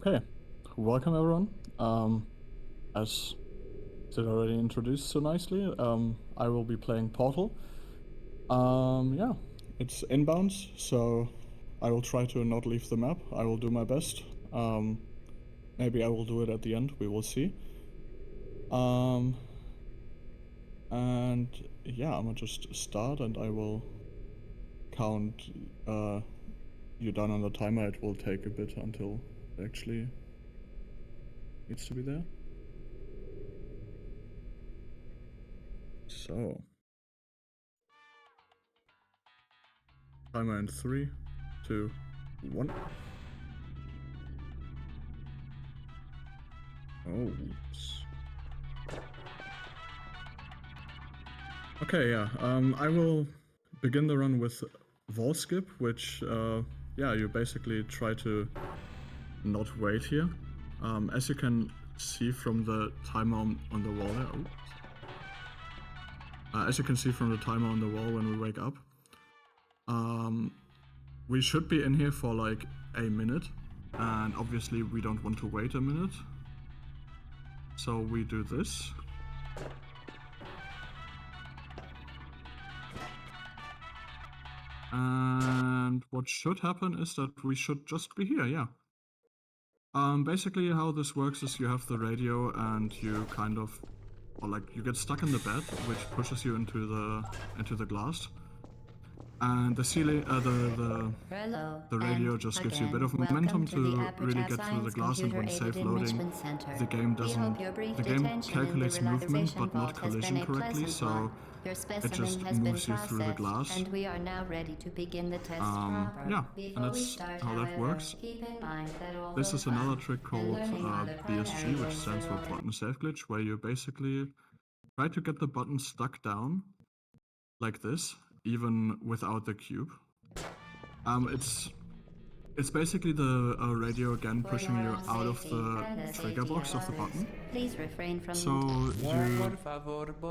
Okay, welcome everyone. As Sid already introduced so nicely, I will be playing Portal. Yeah, it's inbounds, so I will try to not leave the map. I will do my best. Maybe I will do it at the end, we will see. And yeah, I'm gonna just start and I will count you down on the timer. It will take a bit until it actually needs to be there. So, timer in 3, 2, 1. Oh, oops. Okay, yeah. I will begin the run with wall skip, which, yeah, you basically try to not wait here. As you can see from the timer on the wall there. As you can see from the timer on the wall when we wake up, we should be in here for like a minute, and obviously we don't want to wait a minute. So we do this. And what should happen is that we should just be here, yeah. Basically how this works is you have the radio and you kind of, or like you get stuck in the bed, which pushes you into the glass. And the ceiling, the radio just gives you a bit of momentum to really get through the glass, and when safe loading, the game calculates movement but not collision correctly, so it just moves you through the glass. And we are now ready to begin the test yeah, and that's how that works. This is another trick called BSG, which stands for button safe glitch, where you basically try to get the button stuck down like this, even without the cube. It's basically the radio again pushing you out of the trigger box of the button. Please refrain from so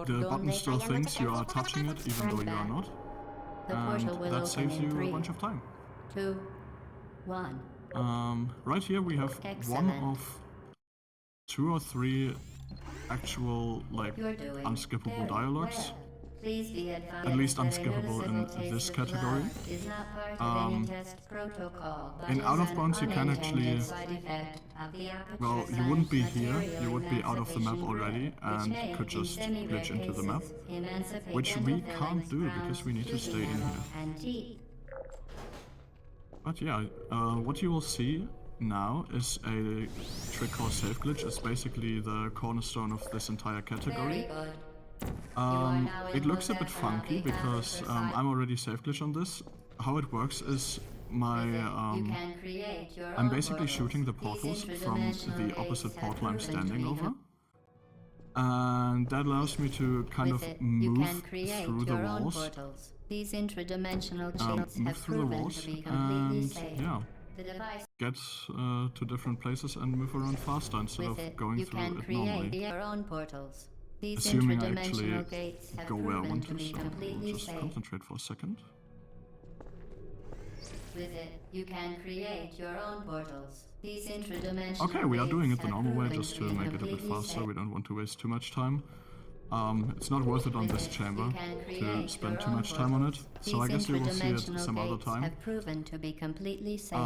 the button still thinks you are touching it even though you are not. And that saves you a bunch of time. 2, 1. Right here we have one of 2 or 3 actual like unskippable dialogues. At least unskippable in this category. In out of bounds you can actually, well, you wouldn't be here, you would be out of the map already and could just glitch into the map, which we can't do because we need to stay in here. But yeah, what you will see now is a trick called safe glitch. It's basically the cornerstone of this entire category. It looks a bit funky because I'm already safe glitch on this. How it works is I'm basically shooting the portals from the opposite portal I'm standing over. And that allows me to kind of move through the walls. These intradimensional shields move through the walls and yeah, get to different places and move around faster instead of going through it normally. Assuming I actually go where I want to, so I'll just concentrate for a second. With it, you can create your own portals. These intradimensional okay, we are doing it the normal way just to make it a bit faster. We don't want to waste too much time. It's not worth it on this chamber to spend too much time on it, so I guess we will see it some other time. Have proven to be completely safe.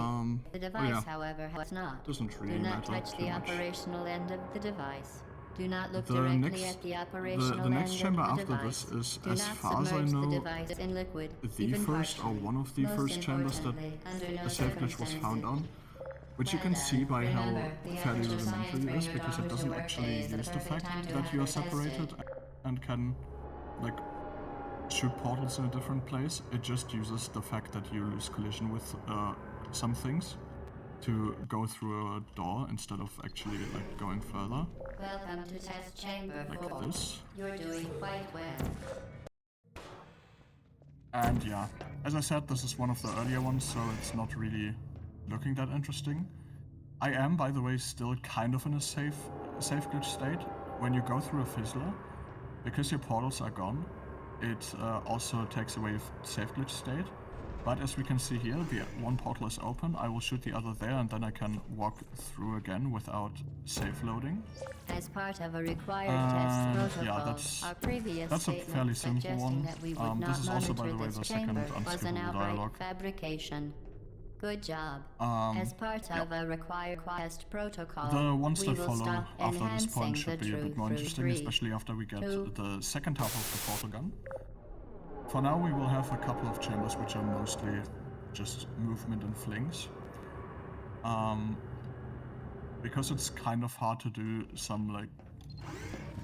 The device, however, has not. Doesn't really matter. Do not touch the operational end of the device. Do not look the directly at the operational the next end chamber of the after device. this is, Do as not far as I submerge know, the device in liquid, the even first or partially. one of the first chambers that a safe glitch was found on. Which you can see by how fairly rudimentary it is, because it doesn't actually use the fact that you are separated and can like shoot portals in a different place. It just uses the fact that you lose collision with some things to go through a door instead of actually like going further. Welcome to test chamber 4. Like this. You're doing quite well. And yeah, as I said, this is one of the earlier ones, so it's not really looking that interesting. I am, by the way, still kind of in a safe glitch state. When you go through a fizzler, because your portals are gone, it also takes away safe glitch state. But as we can see here, the one portal is open. I will shoot the other there, and then I can walk through again without safe loading. As part of a required test protocol, yeah, our previous that's a fairly simple one. that we would This is not also, by the way, monitor the this second chamber was an unskippable outright dialogue. fabrication. Good job. As part of a required test protocol, The ones we that will follow stop after this enhancing point the should be a bit truth more through interesting, 3, especially after we get 2, the second half of the portal gun. For now, we will have a couple of chambers which are mostly just movement and flings. Because it's kind of hard to do some like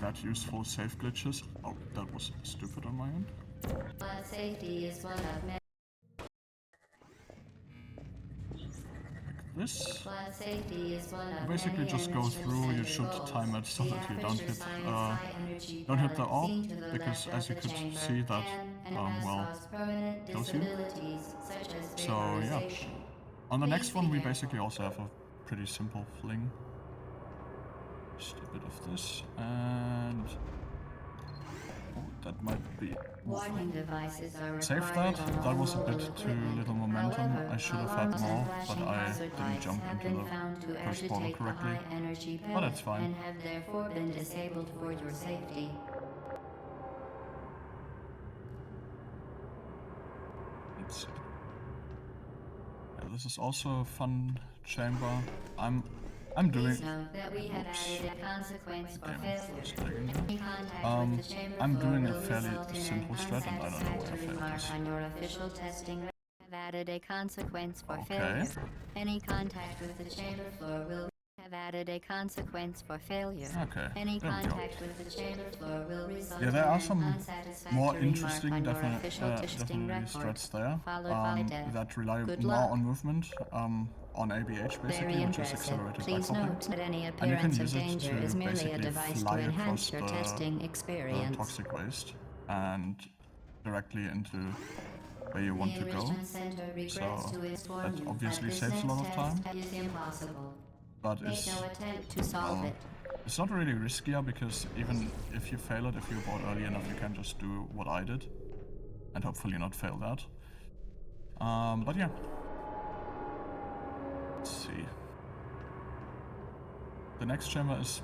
that useful safe glitches. Oh, that was stupid on my end. But safety is one of many. This. But safety is one of Basically many just go through, you should goals. time it so The that you don't aperture hit the science orb, seen to the because left as you of could the chamber see that, can and well, has caused permanent kills you. disabilities such as So yeah. vaporization. On the next Please one be we careful. basically also have a pretty simple fling. Just a bit of this, and oh, that might be Warning devices are required save that. on all That was a mobile bit too equipment. little momentum. However, I should have alarms had and more, but flashing I hazard didn't lights jump have into been the found to first portal agitate the correctly. high energy But that's pellet fine. and have therefore been disabled for your safety. Let's see. Yeah, this is also a fun chamber. I'm doing. Please note that we have added a consequence for Damn, failure. it's lagging. Any contact with the chamber I'm floor doing a will fairly result in simple an strat, and I don't know why I unsatisfactory failed mark this. on your official testing. Have added a consequence for Okay. failure. Any contact with the chamber floor will have added a consequence for failure. Okay, Any there we go. contact with the chamber floor will result Yeah, there in are an some unsatisfactory more mark interesting on your official testing definitely record, strats there followed by death. that rely Good more luck. on movement, on ABH basically, Very which is impressive. accelerated Please by coupling. note that any And you can appearance of use it danger to is merely a basically device fly to enhance across your testing experience. toxic waste and directly into where you want The to go. Enrichment Center regrets So to inform that you obviously that this saves a lot of next time, test is impossible. but Make it's no attempt to solve it. it's not really riskier, because even if you fail it, if you board early enough, you can just do what I did and hopefully not fail that. But yeah. Let's see. The next chamber is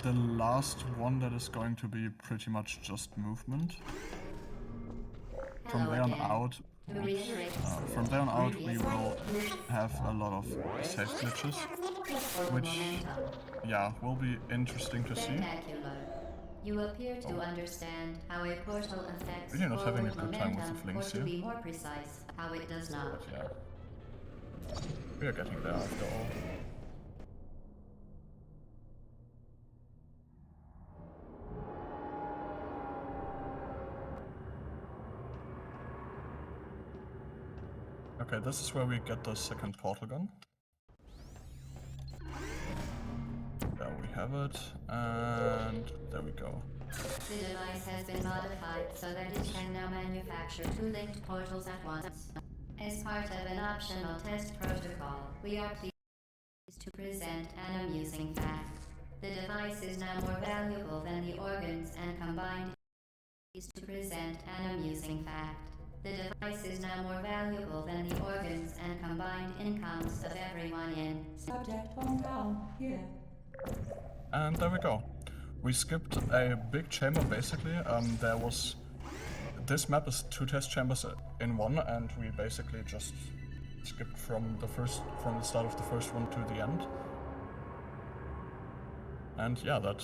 the last one that is going to be pretty much just movement. From Hello there on again. out, To reiterate, from there on out we will have a lot of safe glitches, which, yeah, will be interesting to see. spectacular. You appear to understand how a portal affects Really not having a forward good time with the momentum, flings or to here. be more precise, how it does not. But yeah, we are getting there after all. Okay, this is where we get the second portal gun. There we have it, and there we go. The device has been modified so that it can now manufacture 2 linked portals at once. As part of an optional test protocol, we are pleased to present an amusing fact. The device is now more valuable than the organs and combined. Pleased to present an amusing fact. The device is now more valuable than the organs and combined incomes of everyone in. Subject hometown, here. And there we go. We skipped a big chamber basically. There was... This map is 2 test chambers in one, and we basically just skipped from the start of the first one to the end. And yeah, that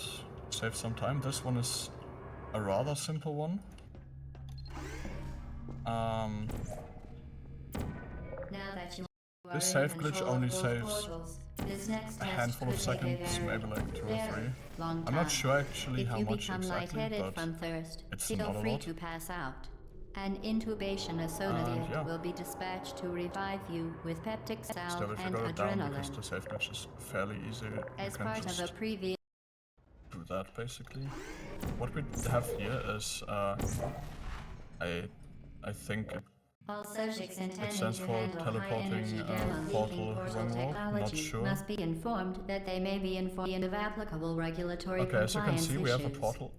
saves some time. This one is a rather simple one. Now that you are This in save glitch control of only both saves portals, this next a test handful of could take a seconds, very, maybe like 2 or very 3. long I'm time. not sure actually If how you much become exactly, lightheaded but from thirst, it's feel not a free lot. to pass out. An intubation associate yeah. will be dispatched to revive you with peptic Still, salve if you and got it down, because adrenaline. the save glitch is fairly easy, As you can part of just a previous do that basically. What we have here is I think all subjects intending stands to for handle teleporting, high-energy gamma portal leaking portal wormhole, not technology sure. must be informed that they may be informed of applicable regulatory Okay, as you can compliance see, we have a issues. portal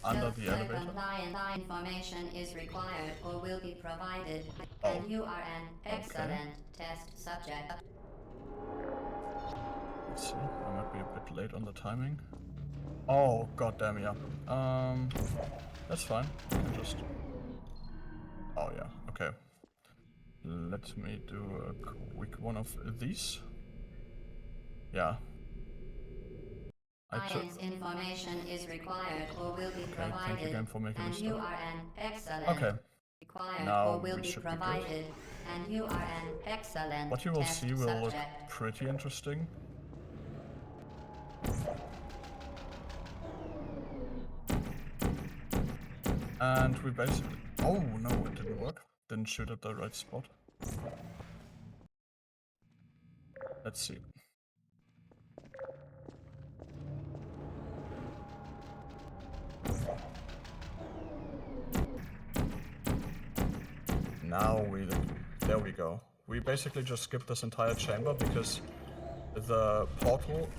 under the elevator. Compliant information is required or will be provided, Oh. and you are an excellent test subject. Let's see, I might be a bit late on the timing. Oh, goddamn, yeah. That's fine. We can just... Oh, yeah, okay. Let me do a quick one of these. Yeah. Science information is required or will be Okay, thank you provided, game for making and this you stuff. are an excellent Okay. required Now or will we be should be good. provided, and you are an excellent What you will test see will look subject. pretty interesting. And we basically... Oh no, it didn't work. Didn't shoot at the right spot. Let's see. Now there we go. We basically just skipped this entire chamber because the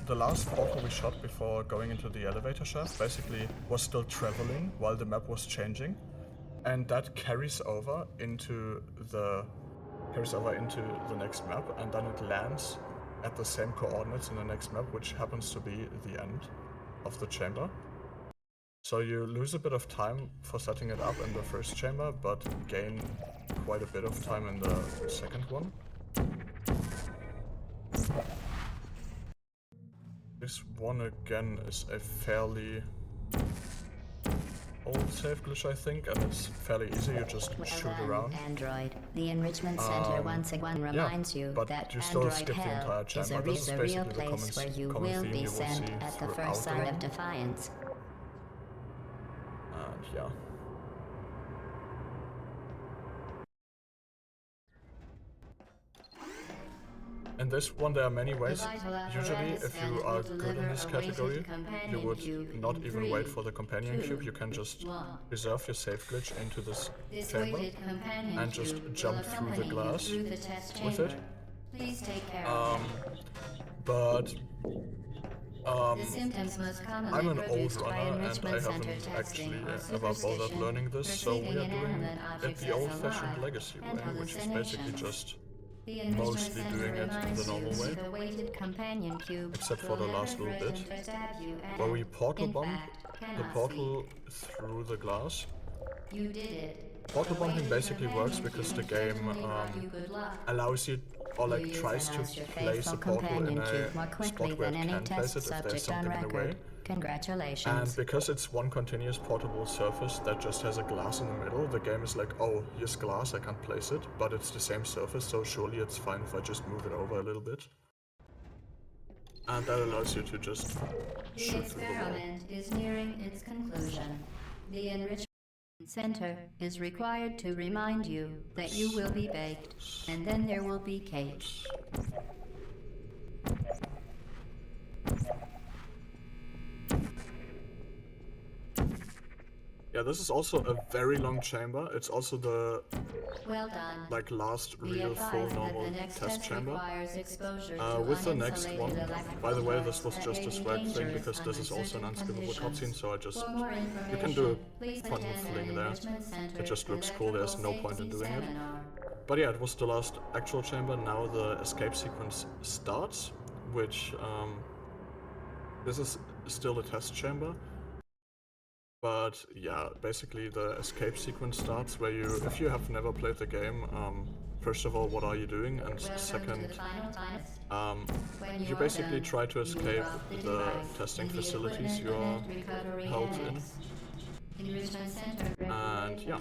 last portal we shot before going into the elevator shaft basically was still traveling while the map was changing. And that carries over into the next map, and then it lands at the same coordinates in the next map, which happens to be the end of the chamber. So you lose a bit of time for setting it up in the first chamber, but gain quite a bit of time in the second one. This one again is a fairly old save glitch, I think, and it's fairly easy. You just shoot around. Android. The Enrichment Center once again reminds you but that you still Android skip the entire Hell chamber. is a real place where you common will theme be you will sent see at the throughout first the sign game. of defiance. And yeah. In this one there are many ways. Usually if you are good in this category, you would not even wait for the companion cube, you can just reserve your save glitch into this chamber and just jump through the glass with it. Please take care of But I'm I'm an old runner and I haven't actually ever bothered learning this, so we are doing it the old-fashioned legacy way, which is basically just mostly doing it the normal way, except for the last little bit, where we portal bump the portal through the glass. You did it. Portal bumping basically works because the game allows you, or like tries to place a portal in a spot where it can place it if there's something in the way. Congratulations. And because it's one continuous portable surface that just has a glass in the middle, the game is like, oh, here's glass, I can't place it, but it's the same surface, so surely it's fine if I just move it over a little bit. And that allows you to just shoot through the wall. The experiment is nearing its conclusion. The Enrichment Center is required to remind you that you will be baked, and then there will be cake. Yeah, this is also a very long chamber. It's also the Well done. like last Be real advised full that normal the next test chamber. requires exposure to With the next uninsulated one, electrical by the way, this cords was that just may a be swag thing dangerous because this is under also an certain unskippable conditions. cutscene, so I just, For more you can do please a fun attend fling an there. Enrichment Center It just looks cool, there's no electrical point in safety doing it. seminar. But yeah, it was the last actual chamber. Now the escape sequence starts, which this is still a test chamber. But yeah, basically the escape sequence starts where you, if you have never played the game, first of all, what are you doing? And second, you basically try to escape the testing facilities you are held in. And yeah,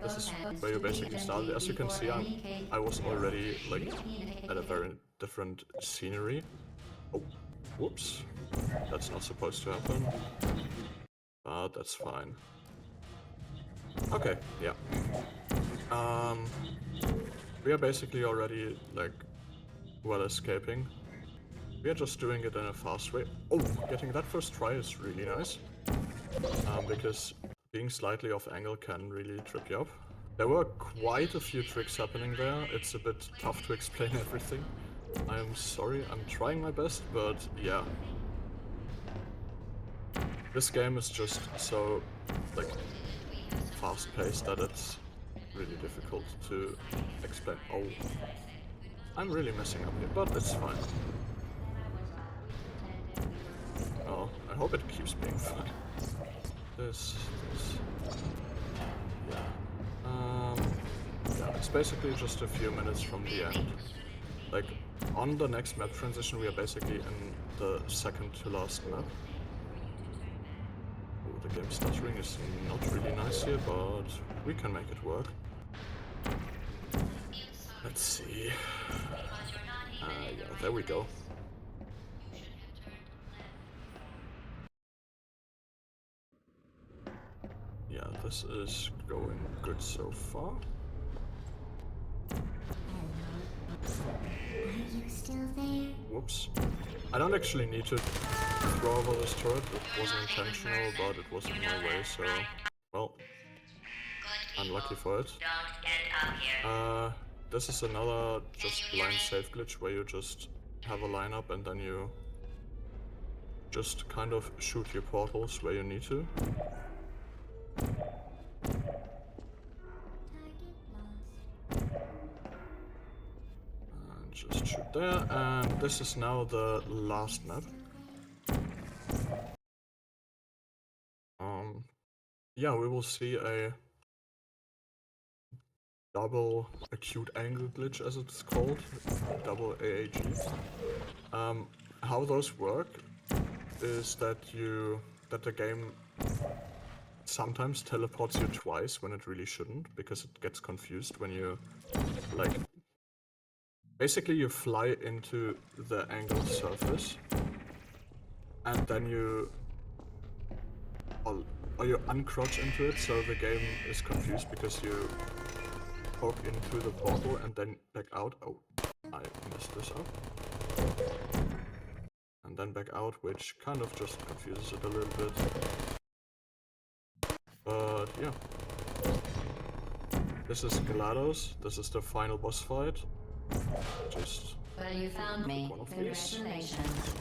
this is where you basically started. As you can see, I was already like at a very different scenery. Oh, whoops, that's not supposed to happen. But that's fine. Okay, yeah. We are basically already like well escaping. We are just doing it in a fast way. Oh, getting that first try is really nice. Because being slightly off angle can really trip you up. There were quite a few tricks happening there. It's a bit tough to explain everything. I am sorry, I'm trying my best, but yeah. This game is just so like fast-paced that it's really difficult to explain. Oh, I'm really messing up here, but it's fine. Oh, I hope it keeps being fun. This, yeah, it's basically just a few minutes from the end. Like, on the next map transition, we are basically in the second to last map. Oh, the game stuttering is not really nice here, but we can make it work. Let's see. Yeah, there we go. Yeah, this is going good so far. Are you still there? Whoops. I don't actually need to throw over this turret. It wasn't intentional, but it was in my way, so... Well, unlucky for it. This is another just blind save glitch where you just have a lineup and then you just kind of shoot your portals where you need to. And just shoot there, and this is now the last map. Yeah, we will see a double acute angle glitch, as it's called, double AAG. How those work is that the game sometimes teleports you twice when it really shouldn't, because it gets confused when you, like, basically you fly into the angled surface, and then you or you uncrouch into it, so the game is confused because you poke into the portal and then back out. Oh, I messed this up. And then back out, which kind of just confuses it a little bit. But yeah. This is GLaDOS. This is the final boss fight. Just... Well, you found me. one of these. Congratulations.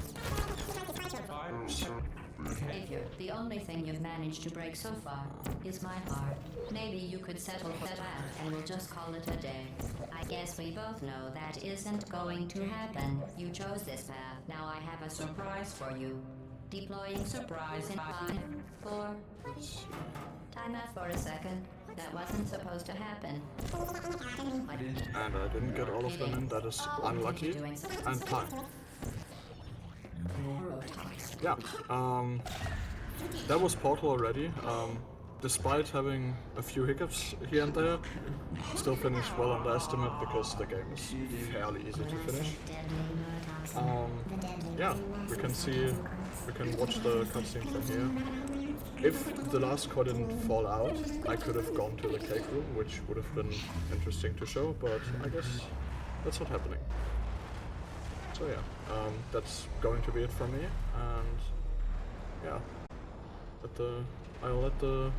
Savior, the only thing you've managed to break so far is my heart. Maybe you could settle for that and we'll just call it a day. I guess we both know that isn't going to happen. You chose this path. Now I have a surprise for you. Deploying surprise in 5, 4... Time out for a second. That wasn't supposed to happen. And I didn't get all of them in, that is unlucky. And time. Yeah, that was Portal already. Despite having a few hiccups here and there, still finished well under estimate because the game is fairly easy to finish. Yeah, we can watch the cutscene from here. If the last core didn't fall out, I could have gone to the cake room, which would have been interesting to show, but I guess that's not happening. So yeah, that's going to be it from me, and yeah, I'll let the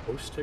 host take